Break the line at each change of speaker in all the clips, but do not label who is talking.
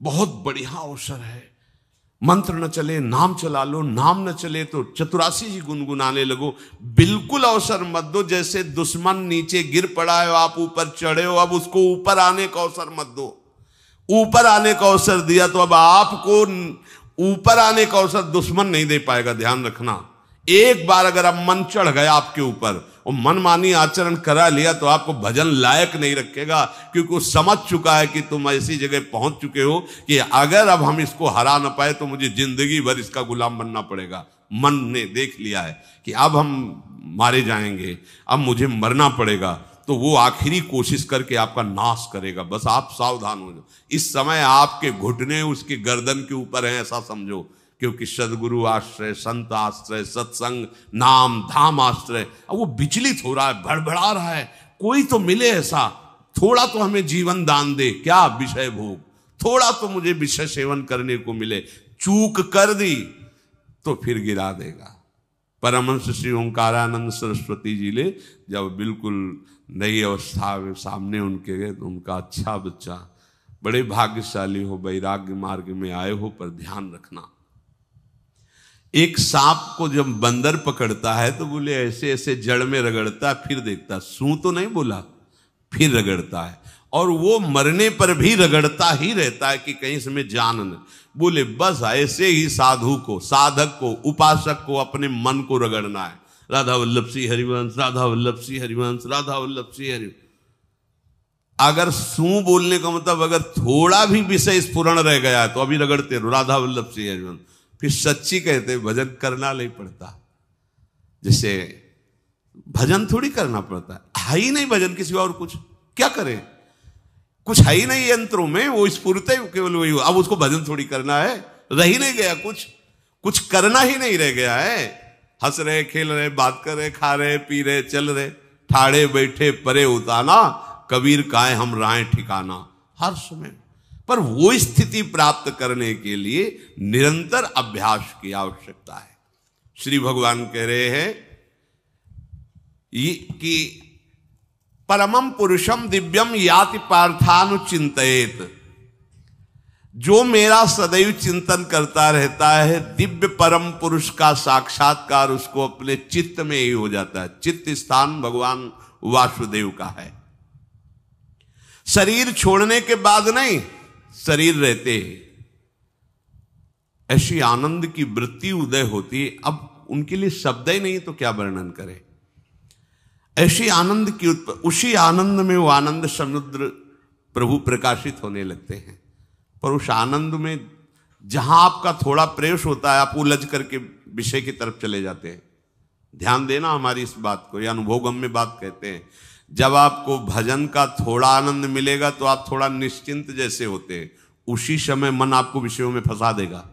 बहुत बढ़िया अवसर है। मंत्र न चले नाम चला लो, नाम न चले तो चतुरासी जी गुनगुनाने लगो। बिल्कुल अवसर मत दो। जैसे दुश्मन नीचे गिर पड़ा है, आप ऊपर चढ़े हो, अब उसको ऊपर आने का अवसर मत दो। ऊपर आने का अवसर दिया तो अब आपको ऊपर आने का अवसर दुश्मन नहीं दे पाएगा। ध्यान रखना, एक बार अगर अब मन चढ़ गया आपके ऊपर और मनमानी आचरण करा लिया तो आपको भजन लायक नहीं रखेगा, क्योंकि वो समझ चुका है कि तुम ऐसी जगह पहुंच चुके हो कि अगर अब हम इसको हरा ना पाए तो मुझे जिंदगी भर इसका गुलाम बनना पड़ेगा। मन ने देख लिया है कि अब हम मारे जाएंगे, अब मुझे मरना पड़ेगा, तो वो आखिरी कोशिश करके आपका नाश करेगा। बस आप सावधान हो जाओ। इस समय आपके घुटने उसके गर्दन के ऊपर हैं, ऐसा समझो, क्योंकि सदगुरु आश्रय, संत आश्रय, सत्संग, नाम धाम आश्रय। अब वो विचलित हो रहा है, भड़बड़ा रहा है, कोई तो मिले ऐसा, थोड़ा तो हमें जीवन दान दे, क्या विषय भोग, थोड़ा तो मुझे विषय सेवन करने को मिले। चूक कर दी तो फिर गिरा देगा। परमहंस श्री ओंकारानंद सरस्वती जी ले जब बिल्कुल नई अवस्था में सामने उनके गए तो उनका, अच्छा बच्चा, बड़े भाग्यशाली हो, वैराग्य मार्ग में आए हो, पर ध्यान रखना, एक सांप को जब बंदर पकड़ता है तो बोले ऐसे ऐसे जड़ में रगड़ता, फिर देखता, सू तो नहीं बोला, फिर रगड़ता है, और वो मरने पर भी रगड़ता ही रहता है कि कहीं इसमें जान न। बोले बस ऐसे ही साधु को, साधक को, उपासक को अपने मन को रगड़ना है। राधा वल्लभ श्री हरिवंश, राधा वल्लभ श्री हरिवंश, राधा वल्लभ श्री हरिवंश। अगर सू बोलने का मतलब अगर थोड़ा भी विषय स्फुरण रह गया है तो अभी रगड़ते रहो, राधा वल्लभ श्री हरिवंश। फिर सच्ची कहते भजन करना नहीं पड़ता। जैसे भजन थोड़ी करना पड़ता है ही नहीं भजन, किसी और कुछ क्या करें, कुछ है ही नहीं यंत्रों में, वो स्फुरते केवल वही। अब उसको भजन थोड़ी करना है, रह ही नहीं गया, कुछ करना ही नहीं रह गया है। हंस रहे, खेल रहे, बात कर रहे, खा रहे, पी रहे, चल रहे, ठाड़े बैठे परे उताना, कबीर काहे हम राय ठिकाना। हर समय पर वो स्थिति प्राप्त करने के लिए निरंतर अभ्यास की आवश्यकता है। श्री भगवान कह रहे हैं कि परमम पुरुषम दिव्यम याति पार्थानुचिंतयेत। जो मेरा सदैव चिंतन करता रहता है, दिव्य परम पुरुष का साक्षात्कार उसको अपने चित्त में ही हो जाता है। चित्त स्थान भगवान वासुदेव का है। शरीर छोड़ने के बाद नहीं, शरीर रहते ऐसी आनंद की वृत्ति उदय होती है। अब उनके लिए शब्द ही नहीं तो क्या वर्णन करें। ऐसी आनंद की उसी आनंद में वो आनंद समुद्र प्रभु प्रकाशित होने लगते हैं। पर उस आनंद में जहां आपका थोड़ा प्रवेश होता है, आप उलझ करके विषय की तरफ चले जाते हैं। ध्यान देना हमारी इस बात को, यह अनुभवगम्य बात कहते हैं। जब आपको भजन का थोड़ा आनंद मिलेगा तो आप थोड़ा निश्चिंत जैसे होते हैं, उसी समय मन आपको विषयों में फंसा देगा।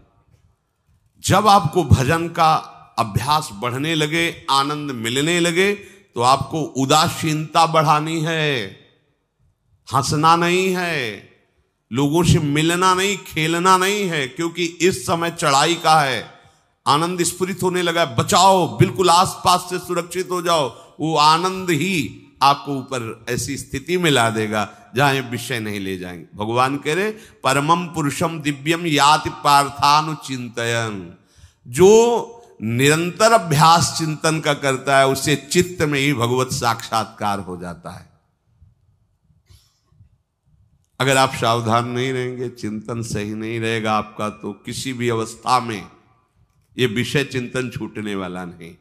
जब आपको भजन का अभ्यास बढ़ने लगे, आनंद मिलने लगे, तो आपको उदासीनता बढ़ानी है, हंसना नहीं है, लोगों से मिलना नहीं, खेलना नहीं है, क्योंकि इस समय चढ़ाई का है। आनंद स्फुरित होने लगा, बचाओ, बिल्कुल आसपास से सुरक्षित हो जाओ। वो आनंद ही आपको ऊपर ऐसी स्थिति में ला देगा जहां ये विषय नहीं ले जाएंगे। भगवान कह रहे परमम पुरुषम दिव्यम याति पार्थानुचिंतयन्। जो निरंतर अभ्यास चिंतन का करता है, उससे चित्त में ही भगवत साक्षात्कार हो जाता है। अगर आप सावधान नहीं रहेंगे, चिंतन सही नहीं रहेगा आपका, तो किसी भी अवस्था में ये विषय चिंतन छूटने वाला नहीं।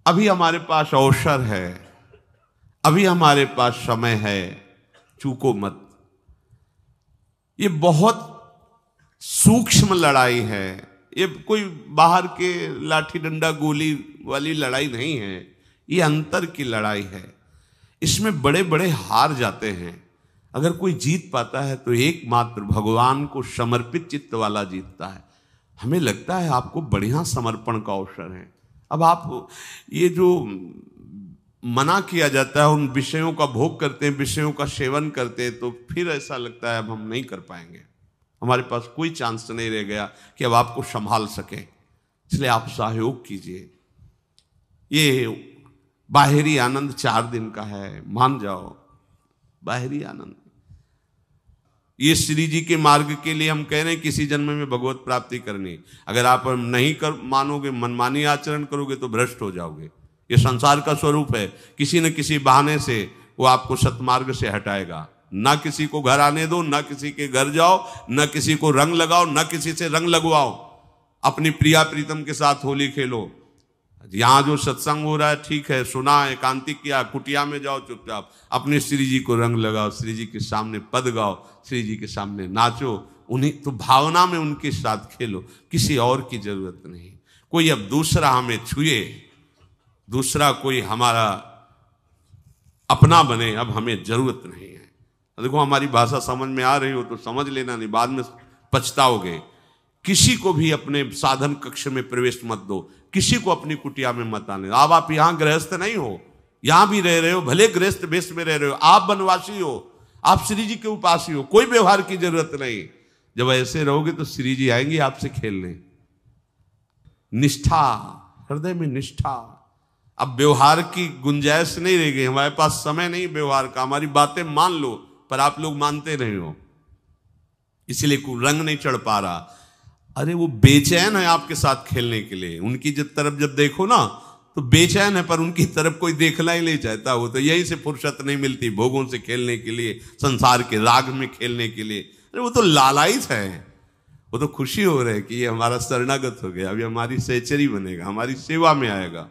अभी हमारे पास अवसर है, अभी हमारे पास समय है, चूको मत। ये बहुत सूक्ष्म लड़ाई है, ये कोई बाहर के लाठी डंडा गोली वाली लड़ाई नहीं है, ये अंतर की लड़ाई है। इसमें बड़े बड़े हार जाते हैं। अगर कोई जीत पाता है तो एकमात्र भगवान को समर्पित चित्त वाला जीतता है। हमें लगता है आपको बढ़िया समर्पण का अवसर है। अब आप ये जो मना किया जाता है, उन विषयों का भोग करते हैं, विषयों का सेवन करते हैं, तो फिर ऐसा लगता है अब हम नहीं कर पाएंगे, हमारे पास कोई चांस नहीं रह गया कि अब आपको संभाल सके। इसलिए आप सहयोग कीजिए। ये बाहरी आनंद 4 दिन का है, मान जाओ, बाहरी आनंद। ये श्री जी के मार्ग के लिए हम कह रहे हैं किसी जन्म में भगवत प्राप्ति करनी। अगर आप नहीं कर मानोगे, मनमानी आचरण करोगे तो भ्रष्ट हो जाओगे। ये संसार का स्वरूप है, किसी न किसी बहाने से वो आपको सतमार्ग से हटाएगा। ना किसी को घर आने दो, ना किसी के घर जाओ, ना किसी को रंग लगाओ, ना किसी से रंग लगवाओ। अपनी प्रिया प्रीतम के साथ होली खेलो। यहां जो सत्संग हो रहा है ठीक है, सुना, एकांतिक किया, कुटिया में जाओ चुपचाप, अपने श्री जी को रंग लगाओ, श्री जी के सामने पद गाओ, श्री जी के सामने नाचो, उन्हीं तो भावना में उनके साथ खेलो, किसी और की जरूरत नहीं। कोई अब दूसरा हमें छुए, दूसरा कोई हमारा अपना बने, अब हमें जरूरत नहीं है। देखो हमारी भाषा समझ में आ रही हो तो समझ लेना, नहीं बाद में पछताओगे। किसी को भी अपने साधन कक्ष में प्रवेश मत दो, किसी को अपनी कुटिया में मत आने। अब आप यहां गृहस्थ नहीं हो, यहां भी रह रहे हो, भले गृहस्थ वेश में रह रहे हो, आप वनवासी हो, आप श्री जी के उपासी हो, कोई व्यवहार की जरूरत नहीं। जब ऐसे रहोगे तो श्री जी आएंगे आपसे खेलने। निष्ठा, हृदय में निष्ठा। अब व्यवहार की गुंजाइश नहीं रह गई, हमारे पास समय नहीं व्यवहार का। हमारी बातें मान लो पर आप लोग मानते नहीं हो, इसलिए रंग नहीं चढ़ पा रहा। अरे वो बेचैन है आपके साथ खेलने के लिए, उनकी तरफ जब देखो ना तो बेचैन है, पर उनकी तरफ कोई देखना ही नहीं चाहता। वो तो यही से फुर्सत नहीं मिलती भोगों से खेलने के लिए, संसार के राग में खेलने के लिए। अरे वो तो लालायित है, वो तो खुशी हो रही है कि ये हमारा शरणागत हो गया, अभी हमारी सहचरी बनेगा, हमारी सेवा में आएगा।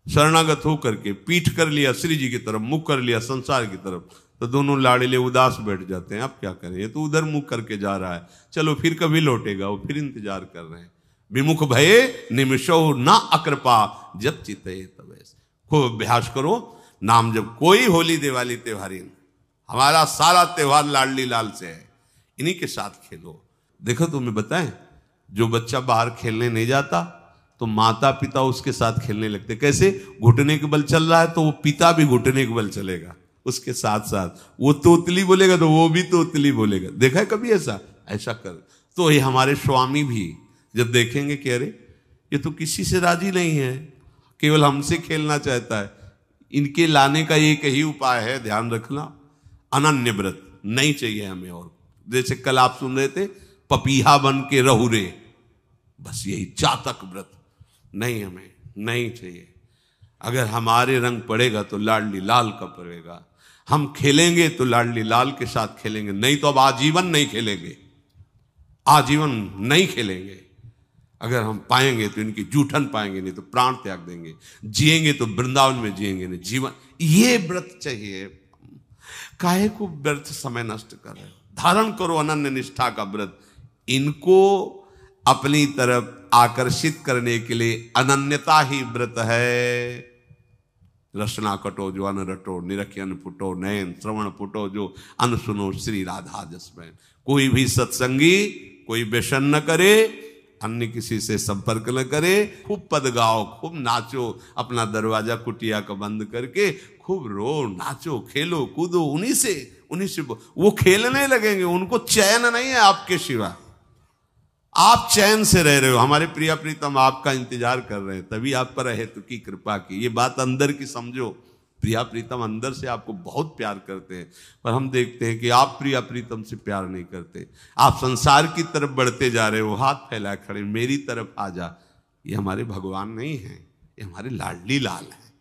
शरणागत होकर के पीठ कर लिया श्री जी की तरफ, मुख कर लिया संसार की तरफ, तो दोनों लाड़िले उदास बैठ जाते हैं। अब क्या करें, ये तो उधर मुख करके जा रहा है, चलो फिर कभी लौटेगा, वो फिर इंतजार कर रहे हैं। विमुख भये निमिषो ना अकृपा, जब चिते तब। खूब अभ्यास करो नाम जब। कोई होली दिवाली त्योहारी, हमारा सारा त्योहार लाडली लाल से है, इन्हीं के साथ खेलो। देखो तुम्हें बताएं, जो बच्चा बाहर खेलने नहीं जाता तो माता पिता उसके साथ खेलने लगते। कैसे? घुटने के बल चल रहा है तो वो पिता भी घुटने के बल चलेगा उसके साथ साथ। वो तोतली बोलेगा तो वो भी तोतली बोलेगा। देखा है कभी ऐसा? ऐसा कर। तो ये हमारे स्वामी भी जब देखेंगे कि अरे ये तो किसी से राजी नहीं है, केवल हमसे खेलना चाहता है, इनके लाने का एक ही उपाय है, ध्यान रखना, अनन्य व्रत नहीं चाहिए हमें। और जैसे कल आप सुन रहे थे, पपीहा बन के रहू रे, बस यही चातक व्रत नहीं, हमें नहीं चाहिए। अगर हमारे रंग पड़ेगा तो लाडली लाल का पड़ेगा, हम खेलेंगे तो लाडली लाल के साथ खेलेंगे, नहीं तो अब आजीवन नहीं खेलेंगे, आजीवन नहीं खेलेंगे। अगर हम पाएंगे तो इनकी जूठन पाएंगे, नहीं तो प्राण त्याग देंगे। जिएंगे तो वृंदावन में जिएंगे, नहीं जीवन। ये व्रत चाहिए। काहे को व्यर्थ समय नष्ट कर रहे हो? धारण करो अनन्य निष्ठा का व्रत। इनको अपनी तरफ आकर्षित करने के लिए अनन्यता ही व्रत है। रसना कटो जो अन रटो, निरखियन फुटो नयन, श्रवण फुटो जो अन सुनो, श्री राधा जसमैन। कोई भी सत्संगी कोई व्यसन न करे, अन्य किसी से संपर्क न करे, खूब पद गाओ, खूब नाचो, अपना दरवाजा कुटिया का बंद करके खूब रो, नाचो, खेलो, कूदो, उन्हीं से वो खेलने लगेंगे। उनको चैन नहीं है आपके सिवा, आप चैन से रह रहे हो। हमारे प्रिया प्रीतम आपका इंतजार कर रहे हैं, तभी आप पर हेतु की कृपा की। ये बात अंदर की समझो, प्रिया प्रीतम अंदर से आपको बहुत प्यार करते हैं, पर हम देखते हैं कि आप प्रिया प्रीतम से प्यार नहीं करते। आप संसार की तरफ बढ़ते जा रहे हो, हाथ फैला खड़े, मेरी तरफ आ जा। ये हमारे भगवान नहीं है, ये हमारे लाडली लाल हैं।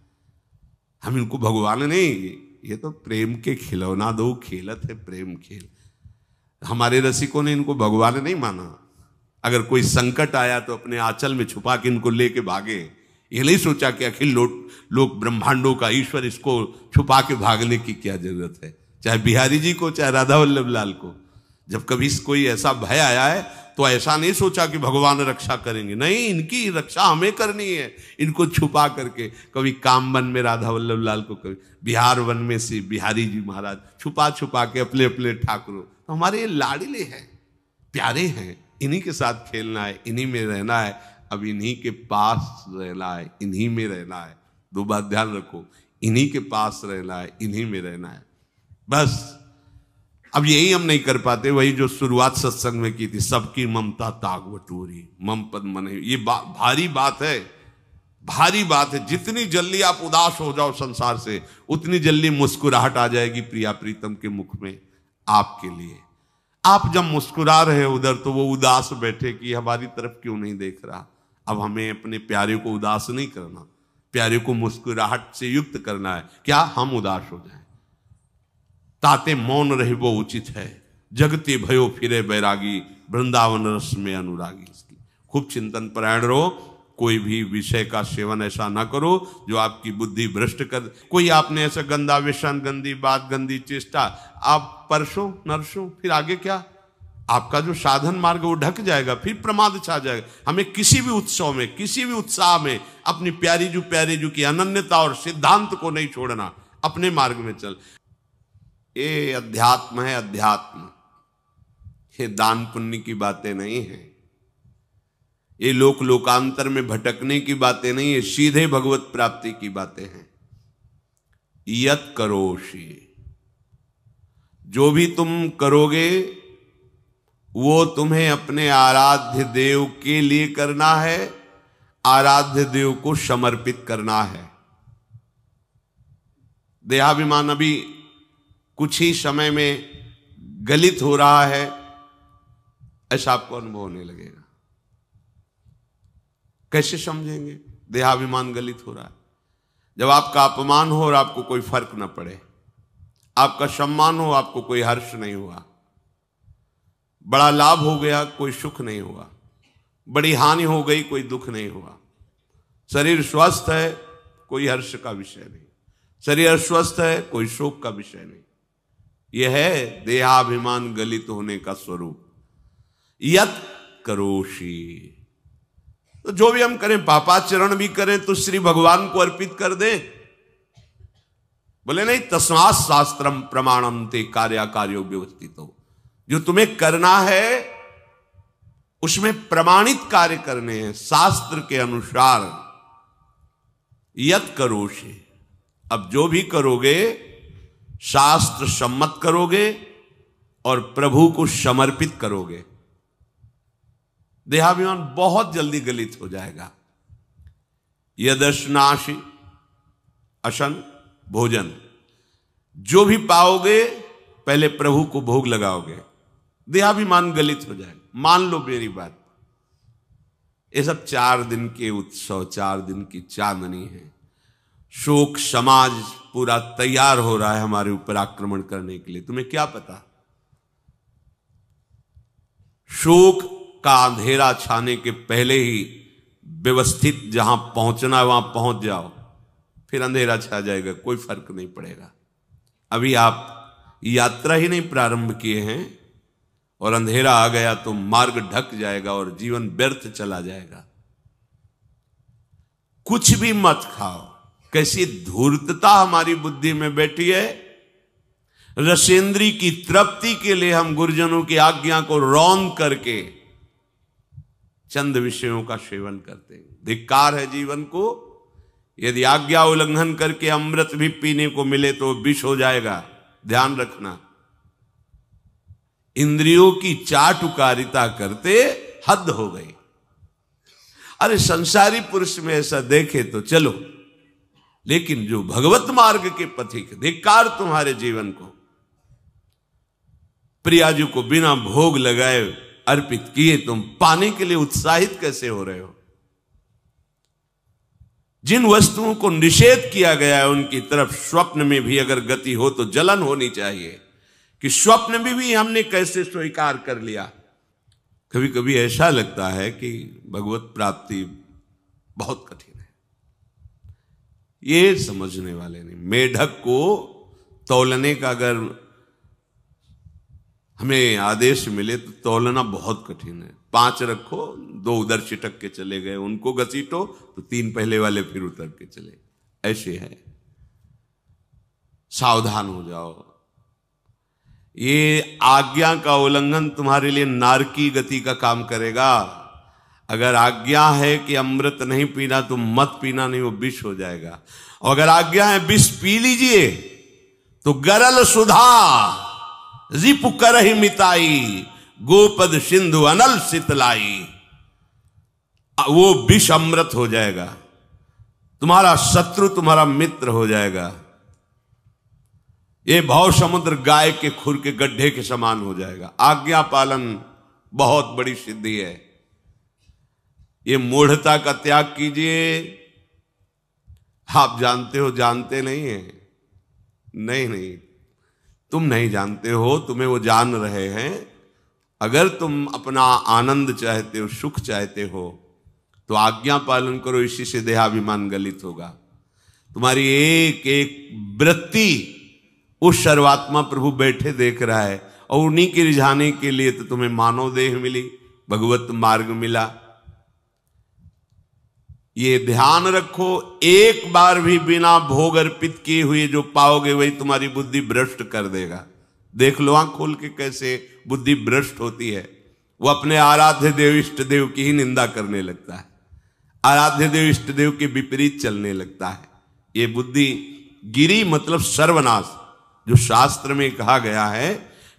हम इनको भगवान नहीं, ये तो प्रेम के खिलौना दो खेलत है, प्रेम खेल। हमारे रसिकों ने इनको भगवान नहीं माना। अगर कोई संकट आया तो अपने आंचल में छुपा के इनको लेके भागे। ये नहीं सोचा कि अखिल लोक ब्रह्मांडों का ईश्वर, इसको छुपा के भागने की क्या जरूरत है। चाहे बिहारी जी को, चाहे राधा वल्लभ लाल को, जब कभी कोई ऐसा भय आया है तो ऐसा नहीं सोचा कि भगवान रक्षा करेंगे, नहीं, इनकी रक्षा हमें करनी है। इनको छुपा करके, कभी काम वन में राधा वल्लभ लाल को, कभी बिहार वन में से बिहारी जी महाराज, छुपा छुपा के अपने अपने ठाकुरों। तो हमारे ये लाडले हैं, प्यारे हैं, इन्हीं के साथ खेलना है, इन्हीं में रहना है। अब इन्हीं के पास रहना है, इन्हीं में रहना है। दो बात ध्यान रखो, इन्हीं के पास रहना है, इन्हीं में रहना है, बस। अब यही हम नहीं कर पाते, वही जो शुरुआत सत्संग में की थी, सबकी ममता ताग बटोरी, मम पद मन। ये भारी बात है, भारी बात है। जितनी जल्दी आप उदास हो जाओ संसार से, उतनी जल्दी मुस्कुराहट आ जाएगी प्रिया प्रीतम के मुख में आपके लिए। आप जब मुस्कुरा रहे उधर तो वो उदास बैठे कि हमारी तरफ क्यों नहीं देख रहा। अब हमें अपने प्यारे को उदास नहीं करना, प्यारे को मुस्कुराहट से युक्त करना है। क्या हम उदास हो जाएं? ताते मौन रहे वो उचित है, जगते भयो फिरे बैरागी, वृंदावन रस में अनुरागी। इसकी खूब चिंतन परायण रहो, कोई भी विषय का सेवन ऐसा ना करो जो आपकी बुद्धि भ्रष्ट कर। कोई आपने ऐसा गंदा व्यसन, गंदी बात, गंदी चेष्टा, आप परसों नरसों, फिर आगे क्या? आपका जो साधन मार्ग वो ढक जाएगा, फिर प्रमाद छा जाएगा। हमें किसी भी उत्सव में, किसी भी उत्साह में अपनी प्यारी जू की अनन्यता और सिद्धांत को नहीं छोड़ना, अपने मार्ग में चल। ये अध्यात्म है, अध्यात्म। ये दान पुण्य की बातें नहीं है, ये लोकांतर में भटकने की बातें नहीं है, सीधे भगवत प्राप्ति की बातें हैं। यत करोषि, जो भी तुम करोगे वो तुम्हें अपने आराध्य देव के लिए करना है, आराध्य देव को समर्पित करना है। देहाभिमान अभी कुछ ही समय में गलित हो रहा है, ऐसा आपको अनुभव होने लगेगा। कैसे समझेंगे? देहाभिमान गलित हो रहा है जब आपका अपमान हो और आपको कोई फर्क न पड़े, आपका सम्मान हो, आपको कोई हर्ष नहीं हुआ, बड़ा लाभ हो गया, कोई सुख नहीं हुआ, बड़ी हानि हो गई, कोई दुख नहीं हुआ। शरीर स्वस्थ है, कोई हर्ष का विषय नहीं, शरीर अस्वस्थ है, कोई शोक का विषय नहीं। यह है देहाभिमान गलित होने का स्वरूप। यत करोषि, तो जो भी हम करें, पापाचरण भी करें तो श्री भगवान को अर्पित कर दें। बोले नहीं, तस्मात् शास्त्रम प्रमाणम ते कार्याकार्यो व्यवस्थितो। जो तुम्हें करना है उसमें प्रमाणित कार्य करने हैं शास्त्र के अनुसार। यत करोषि, अब जो भी करोगे शास्त्र सम्मत करोगे और प्रभु को समर्पित करोगे। देहाभिमान बहुत जल्दी गलित हो जाएगा। यदश्नाशि अशन भोजन, जो भी पाओगे पहले प्रभु को भोग लगाओगे, देहाभिमान गलित हो जाएगा। मान लो मेरी बात, ये सब 4 दिन के उत्सव, 4 दिन की चांदनी है। शोक समाज पूरा तैयार हो रहा है हमारे ऊपर आक्रमण करने के लिए। तुम्हें क्या पता, शोक का अंधेरा छाने के पहले ही व्यवस्थित जहां पहुंचना है वहां पहुंच जाओ, फिर अंधेरा छा जाएगा, कोई फर्क नहीं पड़ेगा। अभी आप यात्रा ही नहीं प्रारंभ किए हैं और अंधेरा आ गया तो मार्ग ढक जाएगा और जीवन व्यर्थ चला जाएगा। कुछ भी मत खाओ। कैसी धूर्तता हमारी बुद्धि में बैठी है। रसेंद्री की तृप्ति के लिए हम गुरुजनों की आज्ञा को रौंद करके चंद विषयों का सेवन करते हैं। धिक्कार है जीवन को। यदि आज्ञा उल्लंघन करके अमृत भी पीने को मिले तो विष हो जाएगा, ध्यान रखना। इंद्रियों की चाटुकारिता करते हद हो गई। अरे संसारी पुरुष में ऐसा देखे तो चलो, लेकिन जो भगवत मार्ग के पथिक, धिक्कार तुम्हारे जीवन को। प्रियाजू को बिना भोग लगाए अर्पित किए तुम पाने के लिए उत्साहित कैसे हो रहे हो? जिन वस्तुओं को निषेध किया गया है उनकी तरफ स्वप्न में भी अगर गति हो तो जलन होनी चाहिए कि स्वप्न में भी हमने कैसे स्वीकार कर लिया। कभी कभी ऐसा लगता है कि भगवत प्राप्ति बहुत कठिन है, ये समझने वाले नहीं। मेढक को तौलने का अगर हमें आदेश मिले तो तौलना बहुत कठिन है। 5 रखो, 2 उधर छिटक के चले गए, उनको घसीटो तो 3 पहले वाले फिर उतर के चले, ऐसे है। सावधान हो जाओ। ये आज्ञा का उल्लंघन तुम्हारे लिए नारकी गति का काम करेगा। अगर आज्ञा है कि अमृत नहीं पीना तो मत पीना, नहीं वो विष हो जाएगा। और अगर आज्ञा है विष पी लीजिए तो गरल सुधा रिपु करहि मिताई, गोपद सिंधु अनल शीतलाई। वो विष अमृत हो जाएगा, तुम्हारा शत्रु तुम्हारा मित्र हो जाएगा। ये भव समुद्र गाय के खुर के गड्ढे के समान हो जाएगा। आज्ञा पालन बहुत बड़ी सिद्धि है। ये मूढ़ता का त्याग कीजिए। आप जानते हो, जानते नहीं है? नहीं, तुम नहीं जानते हो, तुम्हें वो जान रहे हैं। अगर तुम अपना आनंद चाहते हो, सुख चाहते हो, तो आज्ञा पालन करो। इसी से देहाभिमान गलित होगा। तुम्हारी एक एक वृत्ति उस सर्वात्मा प्रभु बैठे देख रहा है, और उन्हीं के रिझाने के लिए तो तुम्हें मानव देह मिली, भगवत मार्ग मिला। ये ध्यान रखो, एक बार भी बिना भोग अर्पित किए हुए जो पाओगे वही तुम्हारी बुद्धि भ्रष्ट कर देगा। देख लो आंख खोल के कैसे बुद्धि भ्रष्ट होती है। वो अपने आराध्य देव इष्ट देव की ही निंदा करने लगता है, आराध्य देव इष्ट देव के विपरीत चलने लगता है। ये बुद्धि गिरी मतलब सर्वनाश। जो शास्त्र में कहा गया है,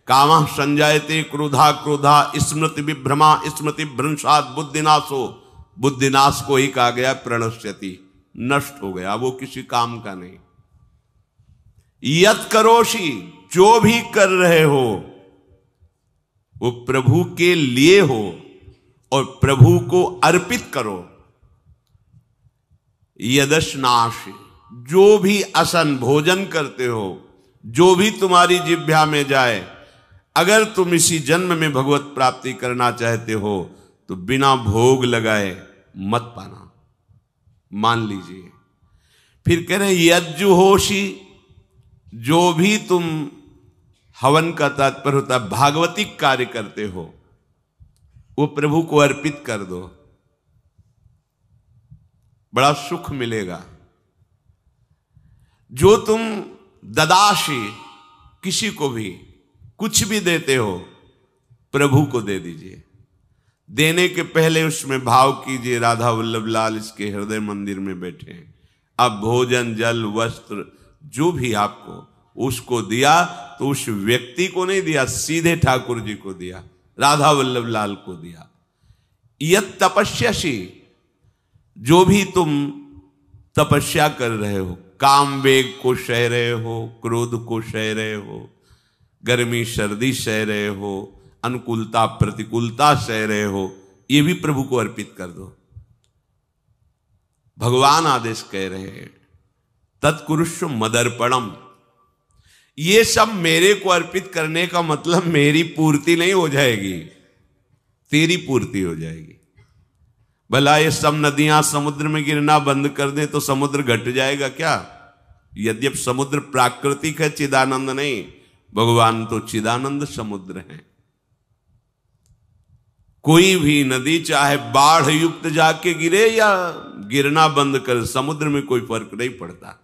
कामः संजायते क्रोधा क्रोधा स्मृति विभ्रमा स्मृति भ्रंशात् बुद्धिनाशो। बुद्धिनाश को ही कहा गया प्रणश्यति, नष्ट हो गया, वो किसी काम का नहीं। यत करोषि, जो भी कर रहे हो वो प्रभु के लिए हो और प्रभु को अर्पित करो। यदश्नाश, जो भी असन भोजन करते हो, जो भी तुम्हारी जिह्वा में जाए, अगर तुम इसी जन्म में भगवत प्राप्ति करना चाहते हो तो बिना भोग लगाए मत पाना, मान लीजिए। फिर कह रहे यज्जुहोषि, जो भी तुम हवन का तात्पर्य होता है भागवतिक कार्य करते हो, वो प्रभु को अर्पित कर दो, बड़ा सुख मिलेगा। जो तुम ददाशी, किसी को भी कुछ भी देते हो, प्रभु को दे दीजिए। देने के पहले उसमें भाव कीजिए, राधा वल्लभ लाल इसके हृदय मंदिर में बैठे हैं। अब भोजन जल वस्त्र जो भी आपको उसको दिया तो उस व्यक्ति को नहीं दिया, सीधे ठाकुर जी को दिया, राधा वल्लभ लाल को दिया। यत तपस्यासी, जो भी तुम तपस्या कर रहे हो, काम वेग को सह रहे हो, क्रोध को सह रहे हो, गर्मी सर्दी सह रहे हो, अनुकूलता प्रतिकूलता सह रहे हो, ये भी प्रभु को अर्पित कर दो। भगवान आदेश कह रहे हैं तत्कुरुष्व मदर्पणम। ये सब मेरे को अर्पित करने का मतलब मेरी पूर्ति नहीं हो जाएगी, तेरी पूर्ति हो जाएगी। भला ये सब नदियां समुद्र में गिरना बंद कर दें तो समुद्र घट जाएगा क्या? यद्यप समुद्र प्राकृतिक है, चिदानंद नहीं। भगवान तो चिदानंद समुद्र है। कोई भी नदी चाहे बाढ़ युक्त जाके गिरे या गिरना बंद कर, समुद्र में कोई फर्क नहीं पड़ता।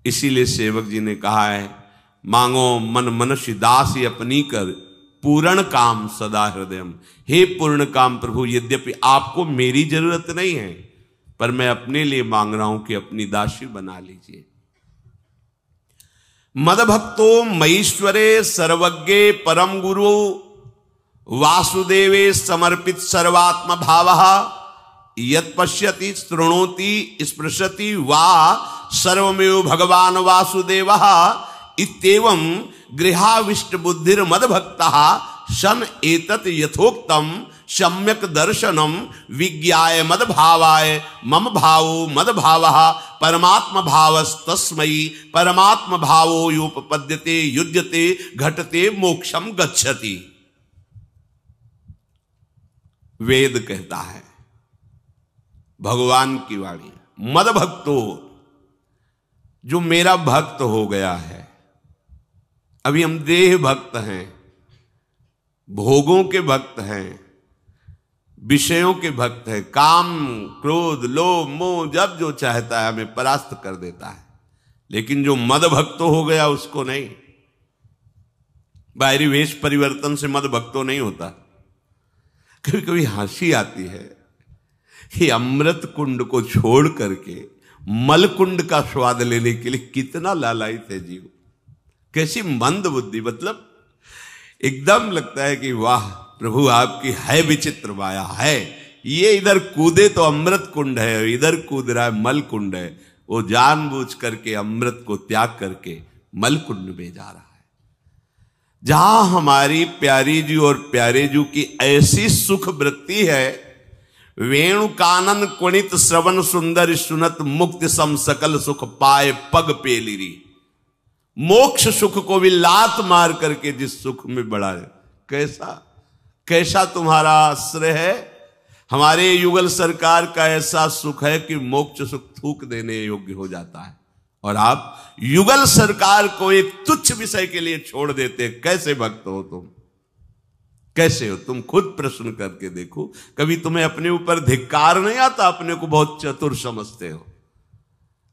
इसीलिए सेवक जी ने कहा है, मांगो मन मनुष्य दास अपनी कर, पूर्ण काम सदा हृदयम। हे पूर्ण काम प्रभु, यद्यपि आपको मेरी जरूरत नहीं है, पर मैं अपने लिए मांग रहा हूं कि अपनी दासी बना लीजिए। मद भक्तो मईश्वरे सर्वज्ञे परम गुरु वासुदेवे समर्पित सर्वात्म भावः यत् पश्यति शृणोति स्पृशति वा सर्वमेव भगवान वासुदेवः इत्येवं गृहाविष्ट बुद्धिर मद भक्तः सन एतत् यथोक्तम सम्यक दर्शनम विज्ञाय मद भावाय मम भावो मद भावः परमात्म भावस्तस्मै परमात्म भावो योपपद्यते युज्यते घटते मोक्षम गच्छति। वेद कहता है, भगवान की वाणी, मद भक्तो, जो मेरा भक्त हो गया है। अभी हम देह भक्त हैं, भोगों के भक्त हैं, विषयों के भक्त हैं। काम क्रोध लोभ मोह जब जो चाहता है हमें परास्त कर देता है। लेकिन जो मद भक्त हो गया उसको नहीं। बाहरी वेश परिवर्तन से मद भक्तो नहीं होता। कभी कभी हंसी आती है कि अमृत कुंड को छोड़ करके मल कुंड का स्वाद लेने के लिए कितना लालायित है जीव। कैसी मंद बुद्धि, मतलब एकदम लगता है कि वाह प्रभु आपकी है विचित्र माया है। ये इधर कूदे तो अमृत कुंड है, इधर कूद रहा है मल कुंड है। वो जानबूझ करके अमृत को त्याग करके मलकुंड में जा रहा है। जहां हमारी प्यारी जी और प्यारे जी की ऐसी सुख वृत्ति है, वेणु कानन कुणित श्रवण सुंदर सुनत मुक्ति सम सकल सुख पाए पग पेलिरी। मोक्ष सुख को भी लात मार करके जिस सुख में बढ़ा है, कैसा कैसा तुम्हारा आश्रय है। हमारे युगल सरकार का ऐसा सुख है कि मोक्ष सुख थूक देने योग्य हो जाता है, और आप युगल सरकार को एक तुच्छ विषय के लिए छोड़ देते। कैसे भक्त हो तुम, कैसे हो तुम? खुद प्रश्न करके देखो। कभी तुम्हें अपने ऊपर धिक्कार नहीं आता? अपने को बहुत चतुर समझते हो,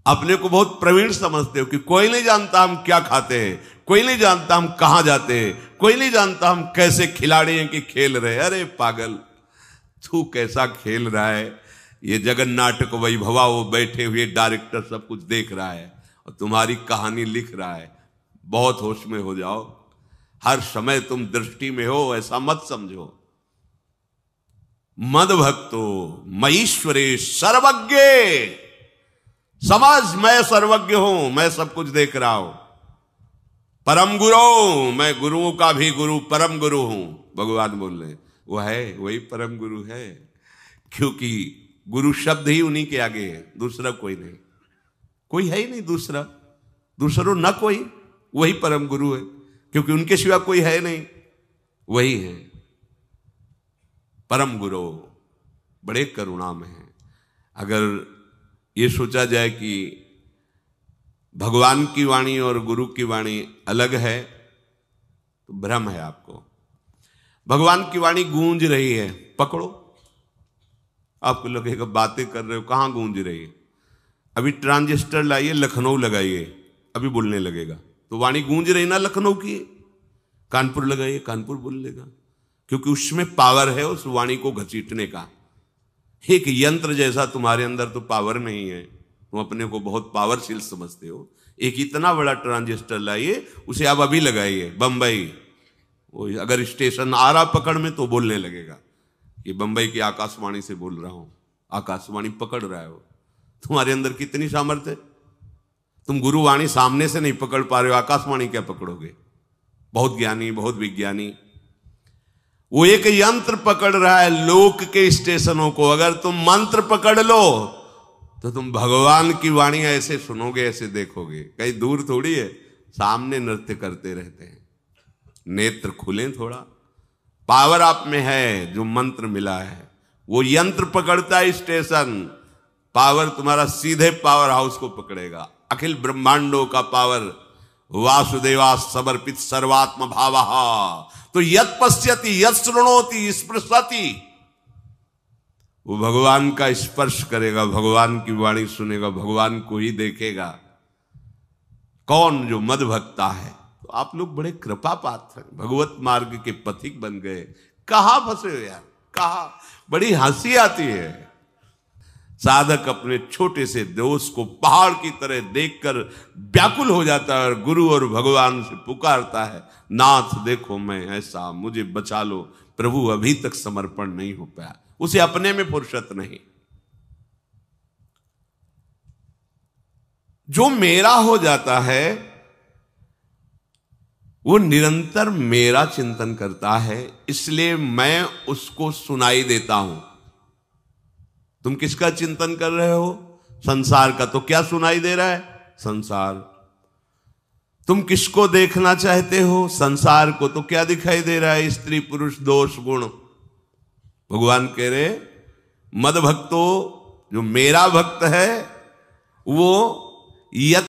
अपने को बहुत प्रवीण समझते हो कि कोई नहीं जानता हम क्या खाते हैं, कोई नहीं जानता हम कहां जाते हैं, कोई नहीं जानता हम कैसे खिलाड़ी हैं कि खेल रहे हैं। अरे पागल, तू कैसा खेल रहा है। ये जगन नाटक वैभवा, वो बैठे हुए डायरेक्टर सब कुछ देख रहा है और तुम्हारी कहानी लिख रहा है। बहुत होश में हो जाओ, हर समय तुम दृष्टि में हो, ऐसा मत समझो। मद भक्तो मईश्वरे सर्वज्ञ, समझ मैं सर्वज्ञ हूं, मैं सब कुछ देख रहा हूं। परम गुरु, मैं गुरुओं का भी गुरु, परम गुरु हूं। भगवान बोल रहे वो है, वही परम गुरु है, क्योंकि गुरु शब्द ही उन्हीं के आगे है, दूसरा कोई नहीं, कोई है ही नहीं दूसरा, दूसरों न कोई, वही परम गुरु है, क्योंकि उनके सिवा कोई है नहीं, वही है परम गुरु। बड़े करुणा में है। अगर ये सोचा जाए कि भगवान की वाणी और गुरु की वाणी अलग है तो भ्रम है आपको। भगवान की वाणी गूंज रही है, पकड़ो। आपको लगेगा बातें कर रहे हो, कहां गूंज रही है? अभी ट्रांजिस्टर लाइए, लखनऊ लगाइए, अभी बोलने लगेगा। तो वाणी गूंज रही ना लखनऊ की। कानपुर लगाइए, कानपुर बोल लेगा, क्योंकि उसमें पावर है उस वाणी को घसीटने का। एक यंत्र जैसा तुम्हारे अंदर तो पावर नहीं है, तुम अपने को बहुत पावरशील समझते हो। एक इतना बड़ा ट्रांजिस्टर लाइए, उसे आप अभी लगाइए बंबई, वो अगर स्टेशन आ रहा पकड़ में तो बोलने लगेगा कि बंबई की आकाशवाणी से बोल रहा हूं, आकाशवाणी पकड़ रहा हो। तुम्हारे अंदर कितनी सामर्थ्य है। तुम गुरुवाणी सामने से नहीं पकड़ पा रहे हो, आकाशवाणी क्या पकड़ोगे? बहुत ज्ञानी, बहुत विज्ञानी, वो एक यंत्र पकड़ रहा है लोक के स्टेशनों को। अगर तुम मंत्र पकड़ लो तो तुम भगवान की वाणी ऐसे सुनोगे, ऐसे देखोगे, कहीं दूर थोड़ी है, सामने नृत्य करते रहते हैं। नेत्र खुले थोड़ा, पावर आप में है, जो मंत्र मिला है वो यंत्र पकड़ता है स्टेशन, पावर तुम्हारा सीधे पावर हाउस को पकड़ेगा। अखिल ब्रह्मांडों का पावर वासुदेवा समर्पित सर्वात्म भावः, तो यत् पश्यति यत् शृणोति स्पृशति, वो भगवान का स्पर्श करेगा, भगवान की वाणी सुनेगा, भगवान को ही देखेगा। कौन? जो मद भक्ता है। तो आप लोग बड़े कृपा पात्र हैं, भगवत मार्ग के पथिक बन गए। कहां फंसे हो यार, कहां? बड़ी हंसी आती है। साधक अपने छोटे से दोष को पहाड़ की तरह देखकर व्याकुल हो जाता है और गुरु और भगवान से पुकारता है, नाथ देखो मैं ऐसा, मुझे बचा लो। प्रभु अभी तक समर्पण नहीं हो पाया, उसे अपने में फुर्सत नहीं। जो मेरा हो जाता है वो निरंतर मेरा चिंतन करता है, इसलिए मैं उसको सुनाई देता हूं। तुम किसका चिंतन कर रहे हो? संसार का। तो क्या सुनाई दे रहा है? संसार। तुम किसको देखना चाहते हो? संसार को। तो क्या दिखाई दे रहा है? स्त्री पुरुष दोष गुण। भगवान कह रहे मद भक्तो, जो मेरा भक्त है वो